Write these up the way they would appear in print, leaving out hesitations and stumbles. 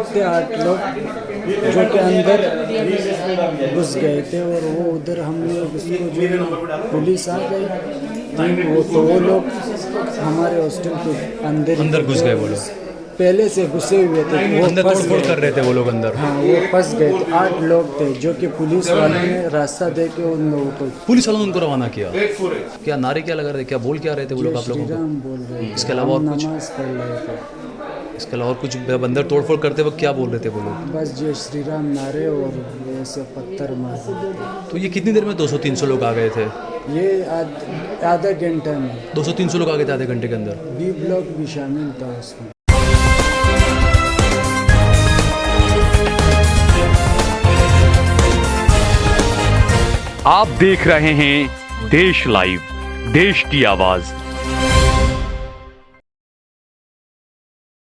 थे 8 लोग जो कि अंदर घुस गए थे और वो उधर हम लोग उसको जो पुलिस आ गई तो वो लोग हमारे हॉस्टल के अंदर घुस गए। वो लोग पहले से घुसे हुए थे, वो अंदर तोड़फोड़ कर रहे थे वो लोग अंदर। हाँ, वो फंस गए थे। 8 लोग थे जो कि पुलिस वालों ने रास्ता दे के उन लोगों को, पुलिस वालों ने उनको रवाना किया। क्या नारे क्या लगा रहे थे, क्या बोल क्या रहे थे वो लोग आप लोगों को? बोल रहे थे। इसके अलावा और कुछ? नमाज पढ़ रहे थे। इसके अलावा और कुछ? अंदर तोड़फोड़ करते वक्त क्या बोल रहे थे वो लोग? बस जय श्री राम नारे और ऐसे पत्थर मार। तो ये कितनी देर में 200-300 लोग आ गए थे? ये आधा घंटा में 200-300 लोग आ गए थे आधे घंटे के अंदर। बी ब्लॉक भी शामिल था उसमें। आप देख रहे हैं देश लाइव, देश की आवाज।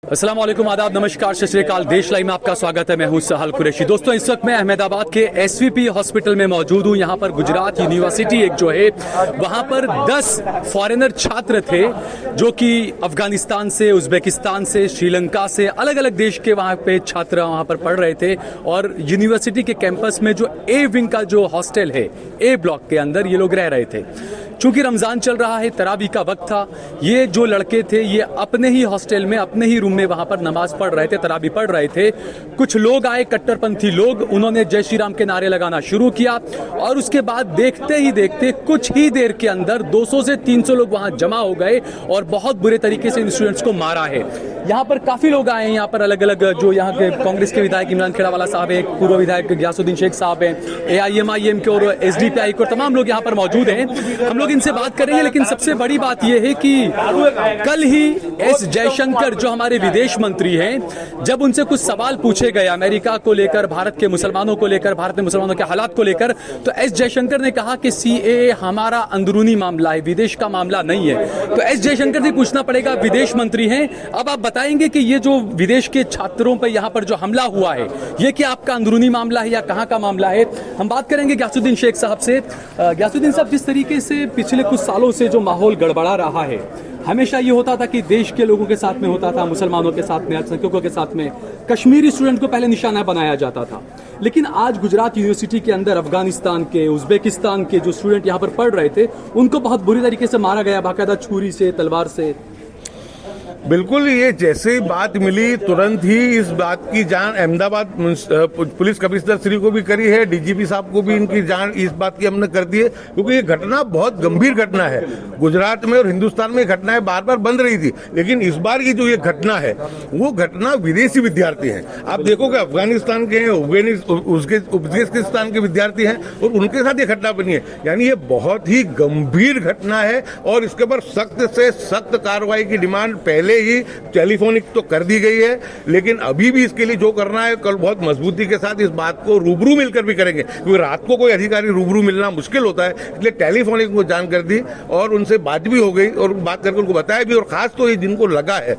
अस्सलाम वालेकुम, आदाब, नमस्कार, सत श्री अकाल। देश लाइव में आपका स्वागत है। मैं हूं सहल कुरैशी। दोस्तों, इस वक्त मैं अहमदाबाद के एसवीपी हॉस्पिटल में मौजूद हूं। यहां पर गुजरात यूनिवर्सिटी एक जो है वहां पर 10 फॉरेनर छात्र थे जो कि अफगानिस्तान से, उज्बेकिस्तान से, श्रीलंका से, अलग अलग देश के वहां पे छात्र वहां पर पढ़ रहे थे। और यूनिवर्सिटी के कैंपस में जो ए विंग का जो हॉस्टल है, ए ब्लॉक के अंदर ये लोग रह रहे थे। चूंकि रमजान चल रहा है, तरावी का वक्त था, ये जो लड़के थे ये अपने ही हॉस्टल में, अपने ही रूम में वहां पर नमाज पढ़ रहे थे, तरावी पढ़ रहे थे। कुछ लोग आए, कट्टरपंथी लोग, उन्होंने जय श्री राम के नारे लगाना शुरू किया और उसके बाद देखते ही देखते कुछ ही देर के अंदर 200 से 300 लोग वहां जमा हो गए और बहुत बुरे तरीके से इन स्टूडेंट्स को मारा है। यहाँ पर काफी लोग आए हैं, यहाँ पर अलग अलग जो यहाँ के कांग्रेस के विधायक इमरान खेड़ावाला साहब हैं, पूर्व विधायक गयासुद्दीन शेख साहब हैं, AIMIM के और SDPI के, और तमाम लोग यहाँ पर मौजूद हैं। हम लोग इनसे बात करेंगे, लेकिन सबसे बड़ी बात यह है कि कल ही एस जयशंकर जो हमारे विदेश मंत्री हैं, जब उनसे कुछ सवाल पूछे गए अमेरिका को लेकर, भारत के मुसलमानों को लेकर, भारत में मुसलमानों के हालात को लेकर, तो एस जयशंकर ने कहा कि CAA हमारा अंदरूनी मामला है, विदेश का मामला नहीं है। तो एस जयशंकर से पूछना पड़ेगा, विदेश मंत्री हैं, अब आप बताएंगे कि ये जो विदेश के छात्रों पर यहाँ पर जो हमला हुआ है, ये क्या आपका अंदरूनी मामला है या कहाँ का मामला है? हम बात करेंगे गयासुद्दीन शेख साहब से। गयासुद्दीन साहब, जिस तरीके से पिछले कुछ सालों से जो माहौल गड़बड़ा रहा है, हमेशा ये होता था कि देश के लोगों के साथ में होता था, मुसलमानों के साथ में, अल्पसंख्यकों के साथ में, कश्मीरी स्टूडेंट को पहले निशाना बनाया जाता था। लेकिन आज गुजरात यूनिवर्सिटी के अंदर अफगानिस्तान के, उज्बेकिस्तान के जो स्टूडेंट यहाँ पर पढ़ रहे थे, उनको बहुत बुरी तरीके से मारा गया, बाकायदा छुरी से, तलवार से। बिल्कुल, ये जैसे ही बात मिली तुरंत ही इस बात की जान अहमदाबाद पुलिस कमिश्नर श्री को भी करी है, DGP साहब को भी इनकी जान इस बात की हमने कर दी है, क्योंकि ये घटना बहुत गंभीर घटना है। गुजरात में और हिंदुस्तान में घटनाएं बार बार बन रही थी, लेकिन इस बार की जो ये घटना है वो घटना विदेशी विद्यार्थी हैं। आप देखोगे अफगानिस्तान के हैं, उज्बेकिस्तान के विद्यार्थी हैं और उनके साथ ये घटना बनी है। यानी ये बहुत ही गंभीर घटना है और इसके ऊपर सख्त से सख्त कार्रवाई की डिमांड पहले ही टेलीफोनिक तो कर दी गई है, लेकिन अभी भी इसके लिए जो करना है कल बहुत मजबूती के साथ इस बात को रूबरू मिलकर भी करेंगे, क्योंकि रात को कोई अधिकारी रूबरू मिलना मुश्किल होता है। इसलिए टेलीफोनिक को जान कर दी और उनसे बात भी हो गई और बात करके उनको बताया भी, और खास तो ये जिनको लगा है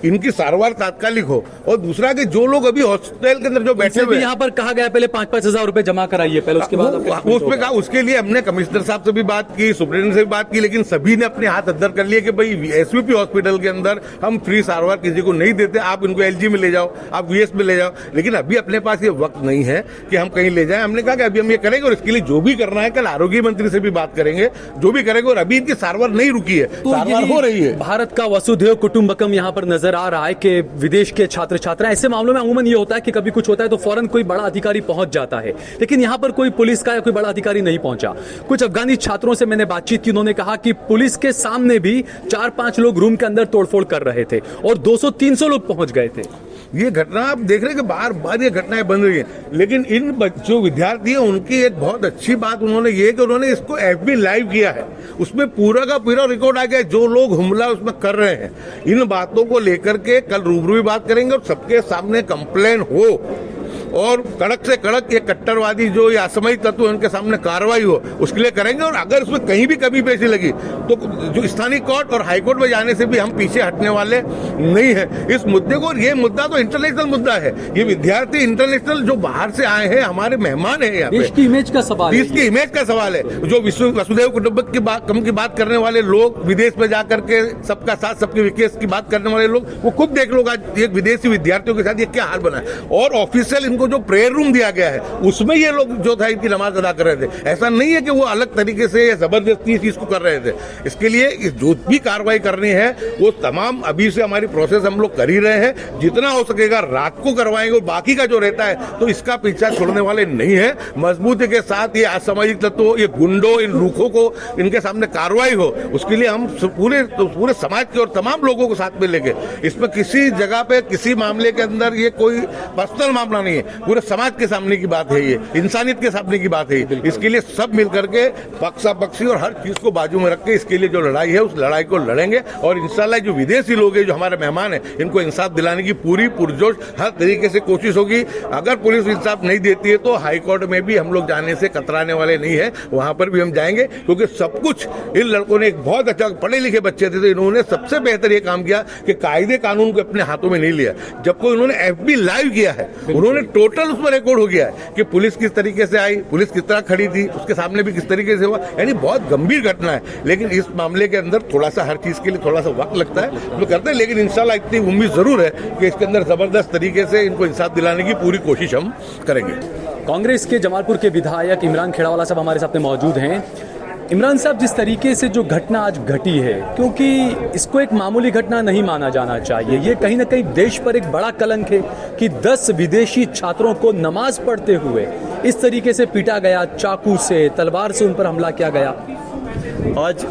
इनकी सारवार तात्कालिक हो, और दूसरा कि जो लोग अभी हॉस्टल के अंदर जो बैठे हुए, यहाँ पर कहा गया पहले 5-5 हजार रुपए जमा कराइए पहले, उसके बाद उसमें कहा, उसके लिए हमने कमिश्नर साहब से भी बात की, सुप्रीटेंडेंट से भी बात की, लेकिन सभी ने अपने हाथ अद्दर कर लिए कि भाई एसवीपी हॉस्पिटल के अंदर हम फ्री सारवार किसी को नहीं देते, आप इनको LG में ले जाओ, आप VS में ले जाओ। लेकिन अभी अपने पास ये वक्त नहीं है कि हम कहीं ले जाएं। हमने कहा कि अभी हम ये करेंगे और इसके लिए जो भी करना है कल आरोग्य मंत्री से भी बात करेंगे, जो भी करेंगे। और अभी इनकी सारवार नहीं रुकी है, तो सारवार हो रही है। भारत का वसुधैव कुटुंबकम यहाँ पर नजर आ रहा है कि विदेश के छात्र छात्रा, ऐसे मामलों में अमूमन ये होता है कि कभी कुछ होता है तो फौरन कोई बड़ा अधिकारी पहुंच जाता है, लेकिन यहाँ पर कोई पुलिस का या कोई बड़ा अधिकारी नहीं पहुंचा। कुछ अफगानी छात्रों से मैंने बातचीत की, उन्होंने कहा कि पुलिस के सामने भी 4-5 लोग रूम के अंदर तोड़फोड़ कर रहे थे और 200-300 लोग पहुंच गए थे। ये घटना आप देख रहे हैं कि बार बार ये घटनाएं बन रही हैं, लेकिन इन बच्चों विद्यार्थी हैं उनकी एक बहुत अच्छी बात उन्होंने ये कि उन्होंने इसको FB लाइव किया है, उसमें पूरा का पूरा रिकॉर्ड आ गया, जो लोग हमला उसमें कर रहे हैं। इन बातों को लेकर के कल रूबरू भी बात करेंगे और सबके सामने कंप्लेन हो और कड़क से कड़क ये कट्टरवादी जो ये असामयिक तत्व है, उनके सामने कार्रवाई हो, उसके लिए करेंगे। और अगर उसमें कहीं भी कमी पेशी लगी तो जो स्थानीय कोर्ट और हाईकोर्ट में जाने से भी हम पीछे हटने वाले नहीं है इस मुद्दे को। ये मुद्दा तो इंटरनेशनल मुद्दा है, ये विद्यार्थी इंटरनेशनल जो बाहर से आए हैं, हमारे मेहमान हैं यहाँ पे, देश की इमेज का सवाल है, देश की इमेज का सवाल है। जो विश्व वसुधैव कुटुंबकम की बात करने वाले लोग, विदेश में जाकर के सबका साथ सबके विकास की बात करने वाले लोग, वो खुद देख लो आज एक विदेशी विद्यार्थियों के साथ ये क्या हाल बना है। और ऑफिशियल इनको जो प्रेयर रूम दिया गया है उसमें ये लोग जो था इनकी नमाज अदा कर रहे थे। ऐसा नहीं है कि वो अलग तरीके से या जबरदस्ती इस चीज को कर रहे थे। इसके लिए जो भी कार्रवाई करनी है वो तमाम अभी से हमारी प्रोसेस हम लोग कर ही रहे हैं। जितना हो सकेगा रात को करवाएंगे और बाकी का जो रहता है तो इसका पीछा छोड़ने वाले नहीं है। मजबूती के साथ ये असामाजिक तत्वों, ये गुंडों, इन रूखों को इनके सामने कार्रवाई हो, उसके लिए हम पूरे समाज के और तमाम लोगों को साथ में लेके, इसमें किसी जगह पे किसी मामले के अंदर ये कोई पर्सनल मामला नहीं है, पूरे समाज के सामने की बात है, ये इंसानियत के सामने की बात है। इसके लिए सब मिलकर के पक्षा पक्षी और हर चीज को बाजू में रख के इसके लिए जो लड़ाई है उस लड़ाई को लड़ेंगे। और इंशाल्लाह जो विदेशी लोग हैं, जो हमारे मेहमान हैं, इनको इंसाफ दिलाने की पूरी पुरजोश हर तरीके से कोशिश होगी। अगर पुलिस इंसाफ नहीं देती है तो हाईकोर्ट में भी हम लोग जाने से कतराने वाले नहीं है, वहां पर भी हम जाएंगे। क्योंकि सब कुछ इन लड़कों ने, एक बहुत अच्छा पढ़े लिखे बच्चे थे, तो इन्होंने सबसे बेहतर ये काम किया कि कायदे कानून को अपने हाथों में नहीं लिया। जब को इन्होंने FB लाइव किया है, उन्होंने टोटल उसमें रिकॉर्ड हो गया है कि पुलिस किस तरीके से आई, पुलिस किस तरह खड़ी थी, उसके सामने भी किस तरीके से हुआ। यानी बहुत गंभीर घटना है। लेकिन इस मामले के अंदर थोड़ा सा हर चीज के लिए थोड़ा सा वक्त लगता है, तो करते हैं। लेकिन इंशाल्लाह इतनी उम्मीद जरूर है कि इसके अंदर जबरदस्त तरीके से इनको इंसाफ दिलाने की पूरी कोशिश हम करेंगे। कांग्रेस के जमालपुर के विधायक इमरान खेड़ावाला साहब हमारे साथ मौजूद हैं। इमरान साहब, जिस तरीके से जो घटना आज घटी है, क्योंकि इसको एक मामूली घटना नहीं माना जाना चाहिए, ये कहीं ना कहीं देश पर एक बड़ा कलंक है कि 10 विदेशी छात्रों को नमाज पढ़ते हुए इस तरीके से पीटा गया, चाकू से, तलवार से उन पर हमला किया गया। आज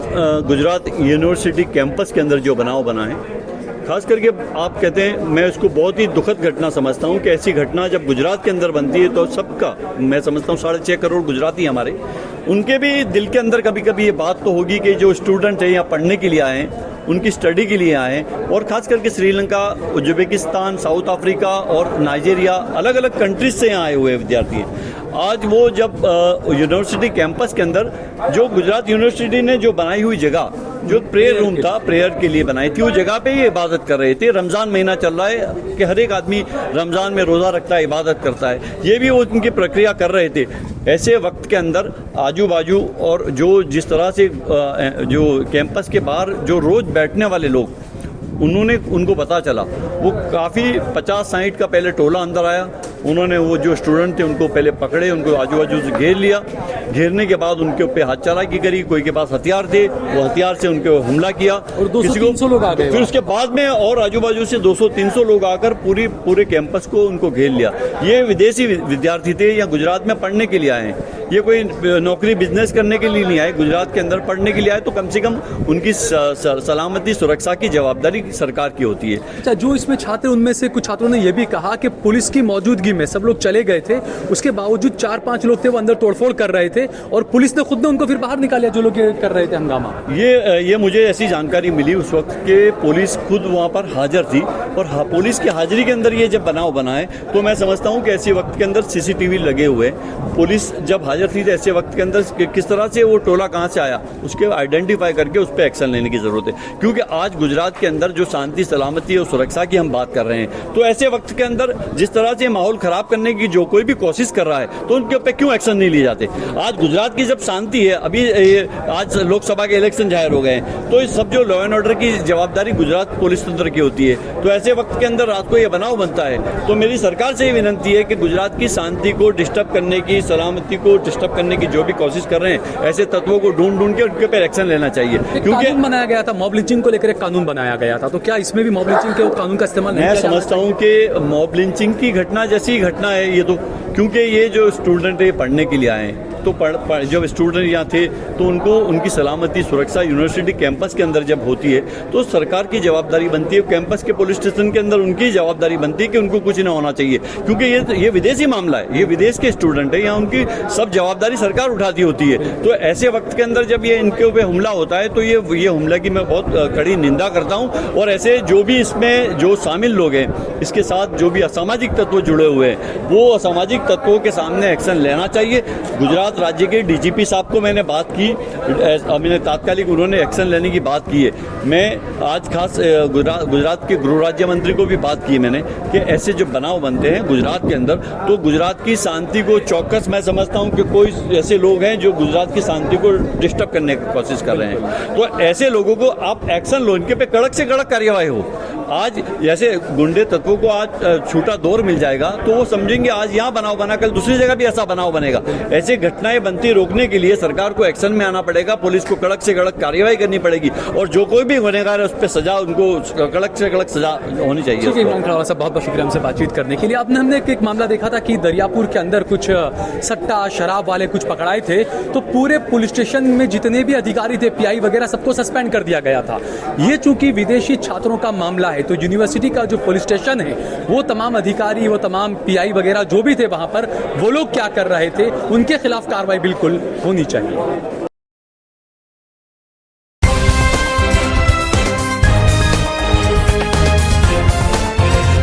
गुजरात यूनिवर्सिटी कैंपस के अंदर जो बनाव बना है, खास करके आप कहते हैं, मैं उसको बहुत ही दुखद घटना समझता हूं कि ऐसी घटना जब गुजरात के अंदर बनती है तो सबका, मैं समझता हूं 6.5 करोड़ गुजराती हमारे, उनके भी दिल के अंदर कभी कभी ये बात तो होगी कि जो स्टूडेंट है यहाँ पढ़ने के लिए आए हैं, उनकी स्टडी के लिए आए हैं, और ख़ास करके श्रीलंका, उज्बेकिस्तान, साउथ अफ्रीका और नाइजीरिया, अलग अलग कंट्रीज से यहाँ आए हुए विद्यार्थी हैं। आज वो जब यूनिवर्सिटी कैंपस के अंदर जो गुजरात यूनिवर्सिटी ने जो बनाई हुई जगह, जो प्रेयर रूम था, प्रेयर के लिए बनाई थी, वो जगह पे ये इबादत कर रहे थे। रमज़ान महीना चल रहा है कि हर एक आदमी रमज़ान में रोज़ा रखता है, इबादत करता है, ये भी वो उनकी प्रक्रिया कर रहे थे। ऐसे वक्त के अंदर आजू बाजू और जो जिस तरह से जो कैंपस के बाहर जो रोज़ बैठने वाले लोग, उनको पता चला, वो काफ़ी 50-60 का पहले टोला अंदर आया। उन्होंने वो जो स्टूडेंट थे उनको पहले पकड़े, उनको आजू बाजू से घेर लिया। घेरने के बाद उनके ऊपर हाथ चालाकी करी, कोई के पास हथियार थे, वो हथियार से उनके हमला किया और 200-300 लोग आ गए। फिर उसके बाद में और आजू बाजू से 200-300 लोग आकर पूरे कैंपस को उनको घेर लिया। ये विदेशी विद्यार्थी थे, या गुजरात में पढ़ने के लिए आए हैं, ये कोई नौकरी बिजनेस करने के लिए नहीं आए, गुजरात के अंदर पढ़ने के लिए आए, तो कम से कम उनकी सलामती सुरक्षा की जवाबदारी सरकार की होती है। अच्छा, जो इसमें छात्र, उनमें से कुछ छात्रों ने यह भी कहा कि पुलिस की मौजूदगी में सब लोग चले गए थे, उसके बावजूद 4-5 लोग थे वो अंदर तोड़फोड़ कर रहे थे और पुलिस ने खुद ने उनको फिर बाहर निकाला, जो लोग कर रहे थे हंगामा। ये मुझे ऐसी जानकारी मिली उस वक्त के पुलिस खुद वहाँ पर हाजिर थी, और पुलिस की हाजिरी के अंदर ये जब बनाव बना है, तो मैं समझता हूँ कि ऐसे वक्त के अंदर CCTV लगे हुए, पुलिस जब हाजिर थी तो ऐसे वक्त के अंदर किस तरह से वो टोला कहाँ से आया, उसके आइडेंटिफाई करके उस पर एक्शन लेने की जरूरत है। क्योंकि आज गुजरात के अंदर जो शांति, सलामती और सुरक्षा की हम बात कर रहे हैं, तो ऐसे वक्त के अंदर जिस तरह से माहौल खराब करने की जो कोई भी कोशिश कर रहा है, तो उनके ऊपर क्यों एक्शन नहीं लिए जाते। आज गुजरात की जब शांति है, अभी आज लोकसभा के इलेक्शन जाहिर हो गए हैं, तो इस सब जो लॉ एंड ऑर्डर की जवाबदारी गुजरात पुलिस तंत्र की होती है। तो ऐसे वक्त के अंदर रात को ये बनाव बनता है, तो मेरी सरकार से ये विनती है कि गुजरात की शांति को डिस्टर्ब करने की, सलामती को डिस्टर्ब करने की जो भी कोशिश कर रहे हैं, ऐसे तत्वों को ढूंढ के उनके ऊपर एक्शन लेना चाहिए। क्योंकि कानून बनाया गया था, मॉब लिंचिंग को लेकर एक कानून बनाया गया था, तो क्या इसमें भी मॉब लिंचिंग के कानून का इस्तेमाल नहीं? मैं समझता हूँ कि मॉब लिंचिंग की घटना जैसी घटना है ये, तो क्योंकि ये जो स्टूडेंट है पढ़ने के लिए आए हैं, तो जब स्टूडेंट यहाँ थे तो उनको उनकी सलामती सुरक्षा यूनिवर्सिटी कैंपस के अंदर जब होती है तो सरकार की जवाबदारी बनती है, कैंपस के पुलिस स्टेशन के अंदर उनकी जवाबदारी बनती है कि उनको कुछ ना होना चाहिए, क्योंकि ये विदेशी मामला है, ये विदेश के स्टूडेंट है, यहाँ उनकी सब जवाबदारी सरकार उठाती होती है। तो ऐसे वक्त के अंदर जब ये इनके ऊपर हमला होता है तो ये हमला की मैं बहुत कड़ी निंदा करता हूँ। और ऐसे जो भी इसमें जो शामिल लोग हैं, इसके साथ जो भी असामाजिक तत्व जुड़े हुए हैं, वो असामाजिक तत्वों के सामने एक्शन लेना चाहिए। गुजरात राज्य के डीजीपी साहब को मैंने बात की, मैंने तात्कालिक उन्होंने एक्शन लेने की बात की है। मैं आज खास गुजरात के गृह राज्य मंत्री को भी बात की मैंने कि ऐसे जो बनाव बनते हैं गुजरात के अंदर, तो गुजरात की शांति को चौकस मैं समझता हूं कि कोई ऐसे लोग हैं जो गुजरात की शांति को डिस्टर्ब करने की कोशिश कर रहे हैं। तो ऐसे लोगों को आप एक्शन लो, इनके पे कड़क से कड़क कार्यवाही हो। आज जैसे गुंडे तत्वों को आज छूटा दौर मिल जाएगा तो वो समझेंगे आज यहाँ बनाव बना, कल दूसरी जगह भी ऐसा बनाव बनेगा। ऐसी घटनाएं बनती रोकने के लिए सरकार को एक्शन में आना पड़ेगा, पुलिस को कड़क से कड़क कार्यवाही करनी पड़ेगी और जो कोई भी गुनहगार है उस पर सजा, उनको कड़क से कड़क सजा होनी चाहिए। इमरान खड़ावाला साहब बहुत बहुत शुक्रिया हमसे बातचीत करने के लिए। आपने हमने एक मामला देखा था कि दरियापुर के अंदर कुछ सट्टा शराब वाले कुछ पकड़ाए थे, तो पूरे पुलिस स्टेशन में जितने भी अधिकारी थे, पीआई वगैरह, सबको सस्पेंड कर दिया गया था। ये चूंकि विदेशी छात्रों का मामला है तो यूनिवर्सिटी का जो पुलिस स्टेशन है, वो तमाम अधिकारी, वो तमाम पीआई वगैरह जो भी थे वहां पर, वो लोग क्या कर रहे थे, उनके खिलाफ कार्रवाई बिल्कुल होनी चाहिए।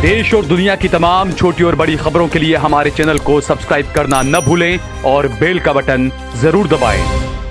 देश और दुनिया की तमाम छोटी और बड़ी खबरों के लिए हमारे चैनल को सब्सक्राइब करना न भूलें और बेल का बटन जरूर दबाएं।